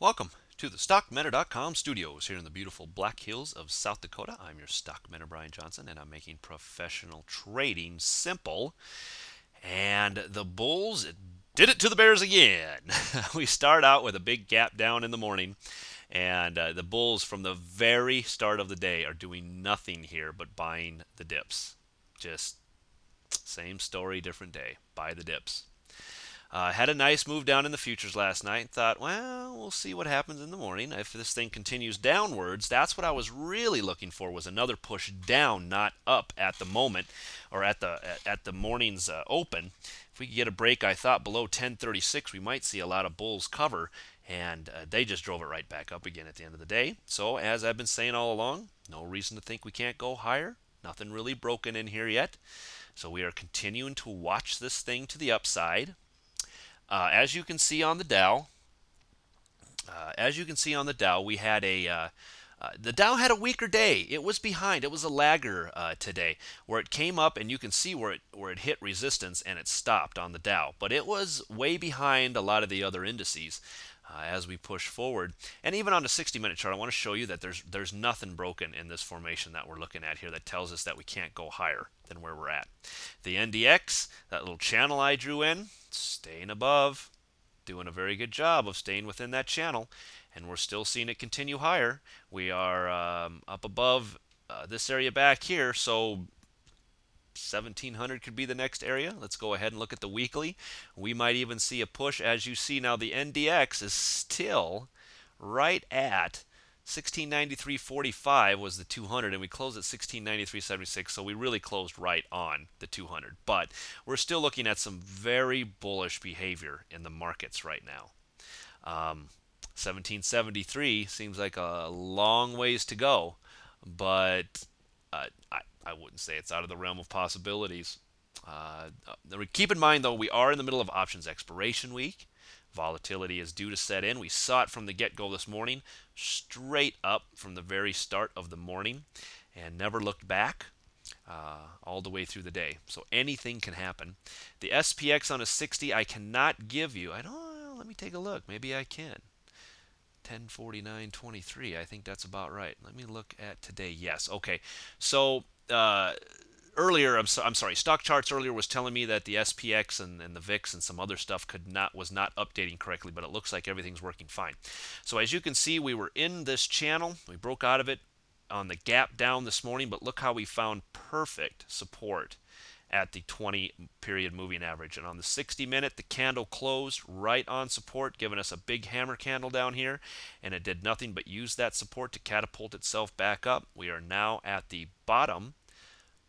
Welcome to the StockMentor.com studios here in the beautiful Black Hills of South Dakota. I'm your stock mentor, Brian Johnson, and I'm making professional trading simple. And the Bulls did it to the Bears again. We start out with a big gap down in the morning, and the Bulls, from the very start of the day, are doing nothing here but buying the dips. Just same story, different day. Buy the dips. Had a nice move down in the futures last night. Thought, well, we'll see what happens in the morning. If this thing continues downwards, that's what I was really looking for, was another push down, not up at the moment, or at the morning's open. If we could get a break, I thought below 1036, we might see a lot of bulls cover, and they just drove it right back up again at the end of the day. So as I've been saying all along, no reason to think we can't go higher. Nothing really broken in here yet. So we are continuing to watch this thing to the upside. As you can see on the Dow, we had the Dow had a weaker day. It was behind. It was a lagger today, where it came up, and you can see where it hit resistance and it stopped on the Dow. But it was way behind a lot of the other indices as we push forward. And even on the 60-minute chart, I want to show you that there's nothing broken in this formation that we're looking at here that tells us that we can't go higher than where we're at. The NDX, that little channel I drew in, staying above, doing a very good job of staying within that channel, and we're still seeing it continue higher. We are up above this area back here, so 1700 could be the next area. Let's go ahead and look at the weekly. We might even see a push. As you see now, the NDX is still right at 1693.45 was the 200, and we closed at 1693.76, so we really closed right on the 200. But we're still looking at some very bullish behavior in the markets right now. 1773 seems like a long ways to go, but I wouldn't say it's out of the realm of possibilities. Keep in mind, though, we are in the middle of options expiration week. Volatility is due to set in. We saw it from the get-go this morning, straight up from the very start of the morning, and never looked back all the way through the day. So anything can happen. The SPX on a 60, I cannot give you. I don't. Let me take a look. Maybe I can. 1049.23. I think that's about right. Let me look at today. Yes. Okay. So earlier, I'm sorry, stock charts earlier was telling me that the SPX and the VIX and some other stuff was not updating correctly, but it looks like everything's working fine. So as you can see, we were in this channel. We broke out of it on the gap down this morning, but look how we found perfect support at the 20 period moving average. And on the 60-minute, the candle closed right on support, giving us a big hammer candle down here, and it did nothing but use that support to catapult itself back up. We are now at the bottom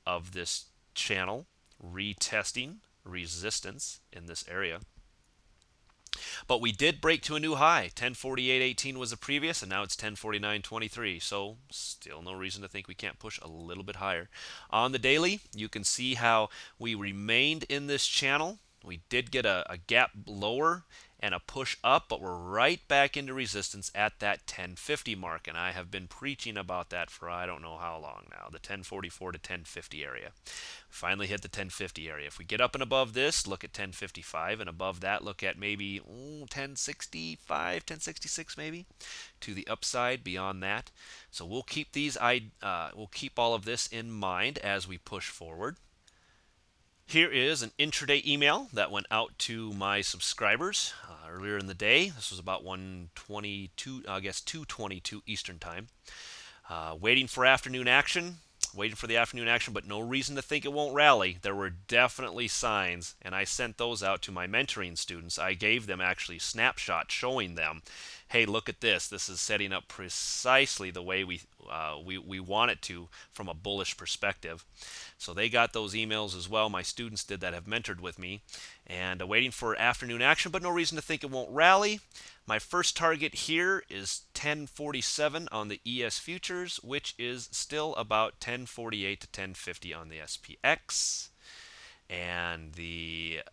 of this channel, retesting resistance in this area. But we did break to a new high. 1048.18 was the previous, and now it's 1049.23. So still no reason to think we can't push a little bit higher. On the daily, you can see how we remained in this channel. We did get a gap lower and a push up, but we're right back into resistance at that 1050 mark, and I have been preaching about that for I don't know how long now, the 1044 to 1050 area. Finally hit the 1050 area. If we get up and above this, look at 1055, and above that, look at maybe 1065, 1066 maybe, to the upside beyond that. So we'll keep we'll keep all of this in mind as we push forward. Here is an intraday email that went out to my subscribers earlier in the day. This was about 1:22, I guess 2:22 Eastern Time. Waiting for afternoon action. Waiting for the afternoon action, but no reason to think it won't rally. There were definitely signs, and I sent those out to my mentoring students. I gave them actually snapshots showing them, hey, look at this. This is setting up precisely the way we want it to from a bullish perspective. So they got those emails as well. My students did that have mentored with me, and waiting for afternoon action, but no reason to think it won't rally. My first target here is 1047 on the ES futures, which is still about 1048 to 1050 on the SPX. And the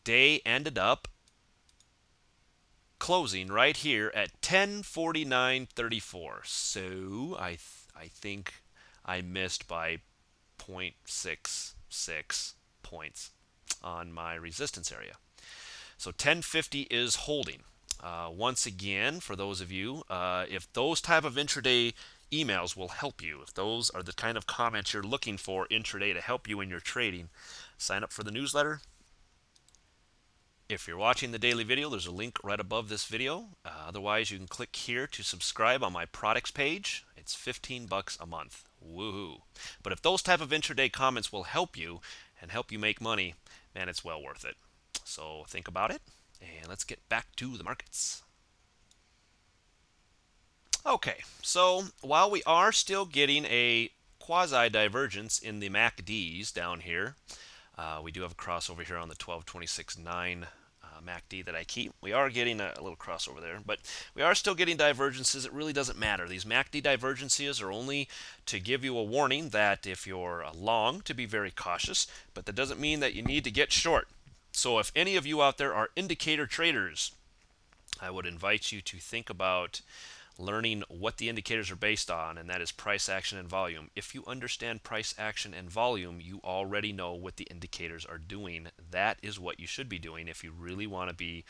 day ended up closing right here at 1049.34. So I think I missed by 0.66 points on my resistance area. So 1050 is holding. Once again, for those of you, if those type of intraday emails will help you, if those are the kind of comments you're looking for intraday to help you in your trading, sign up for the newsletter. If you're watching the daily video, there's a link right above this video. Otherwise, you can click here to subscribe on my products page. It's $15 a month. Woohoo! But if those type of intraday comments will help you and help you make money, man, it's well worth it. So think about it, and let's get back to the markets. Okay, so while we are still getting a quasi-divergence in the MACDs down here, we do have a crossover here on the 1226.9 MACD that I keep. We are getting a little crossover there, but we are still getting divergences. It really doesn't matter. These MACD divergences are only to give you a warning that if you're long, to be very cautious, but that doesn't mean that you need to get short. So if any of you out there are indicator traders, I would invite you to think about learning what the indicators are based on, and that is price action and volume. If you understand price action and volume, you already know what the indicators are doing. That is what you should be doing if you really want to be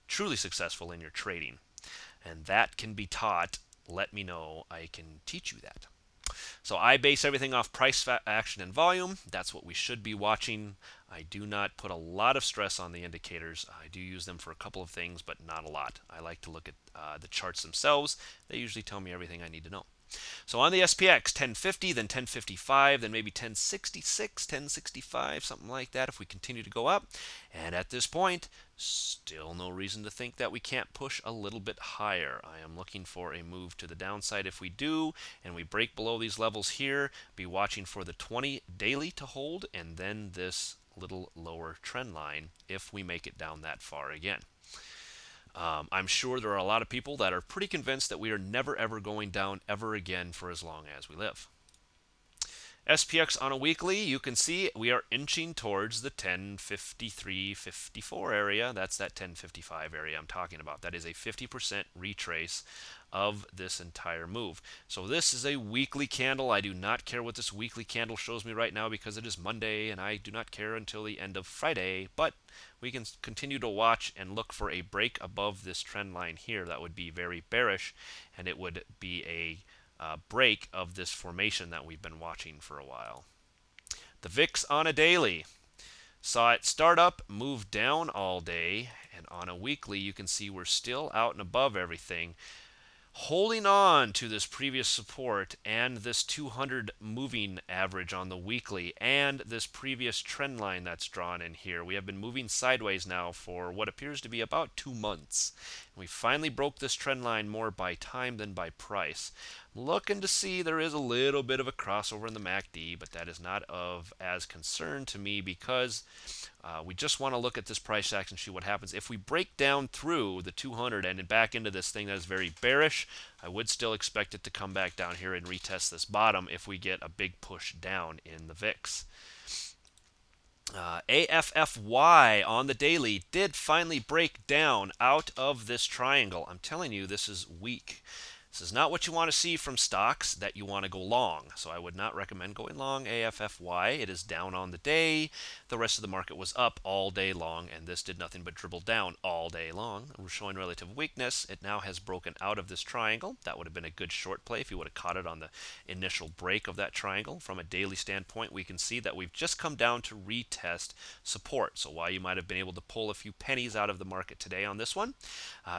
truly successful in your trading. And that can be taught. Let me know. I can teach you that. So I base everything off price action and volume. That's what we should be watching. I do not put a lot of stress on the indicators. I do use them for a couple of things, but not a lot. I like to look at the charts themselves. They usually tell me everything I need to know. So on the SPX, 1050, then 1055, then maybe 1066, 1065, something like that if we continue to go up. And at this point, still no reason to think that we can't push a little bit higher. I am looking for a move to the downside. If we do, and we break below these levels here, be watching for the 20 daily to hold, and then this little lower trend line if we make it down that far again. I'm sure there are a lot of people that are pretty convinced that we are never ever going down ever again for as long as we live. SPX on a weekly, you can see we are inching towards the 1053.54 area. That's that 1055 area I'm talking about. That is a 50% retrace of this entire move. So this is a weekly candle. I do not care what this weekly candle shows me right now because it is Monday, and I do not care until the end of Friday. But we can continue to watch and look for a break above this trend line here. That would be very bearish, and it would be a break of this formation that we've been watching for a while. The VIX on a daily saw it start up, move down all day, and on a weekly you can see we're still out and above everything, holding on to this previous support and this 200 moving average on the weekly and this previous trend line that's drawn in here. We have been moving sideways now for what appears to be about 2 months. We finally broke this trend line more by time than by price. I'm looking to see there is a little bit of a crossover in the MACD, but that is not of as concern to me because we just want to look at this price action and see what happens. If we break down through the 200 and back into this thing that is very bearish, I would still expect it to come back down here and retest this bottom if we get a big push down in the VIX. AFFY on the daily did finally break down out of this triangle. I'm telling you, this is weak. This is not what you want to see from stocks that you want to go long. So I would not recommend going long AFFY. It is down on the day. The rest of the market was up all day long, and this did nothing but dribble down all day long. We're showing relative weakness. It now has broken out of this triangle. That would have been a good short play if you would have caught it on the initial break of that triangle. From a daily standpoint, we can see that we've just come down to retest support. So while you might have been able to pull a few pennies out of the market today on this one,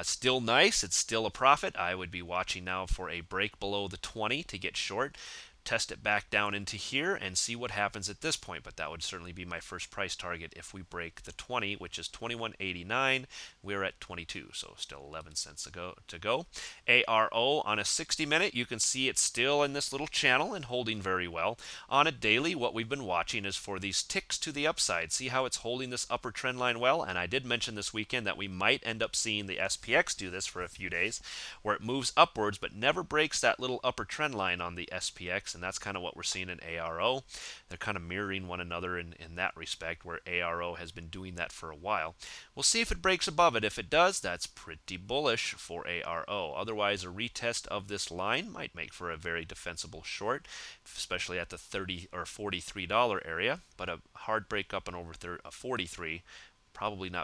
still nice. It's still a profit. I would be watching now for a break below the 20 to get short, test it back down into here and see what happens at this point. But that would certainly be my first price target if we break the 20, which is 21.89. We're at 22, so still 11 cents to go. ARO on a 60-minute, you can see it's still in this little channel and holding very well. On a daily, what we've been watching is for these ticks to the upside. See how it's holding this upper trend line well? And I did mention this weekend that we might end up seeing the SPX do this for a few days, where it moves upwards but never breaks that little upper trend line on the SPX. And that's kind of what we're seeing in ARO. They're kind of mirroring one another in that respect, where ARO has been doing that for a while. We'll see if it breaks above it. If it does, that's pretty bullish for ARO. Otherwise, a retest of this line might make for a very defensible short, especially at the $30 or $43 area. But a hard break up and over 43, probably not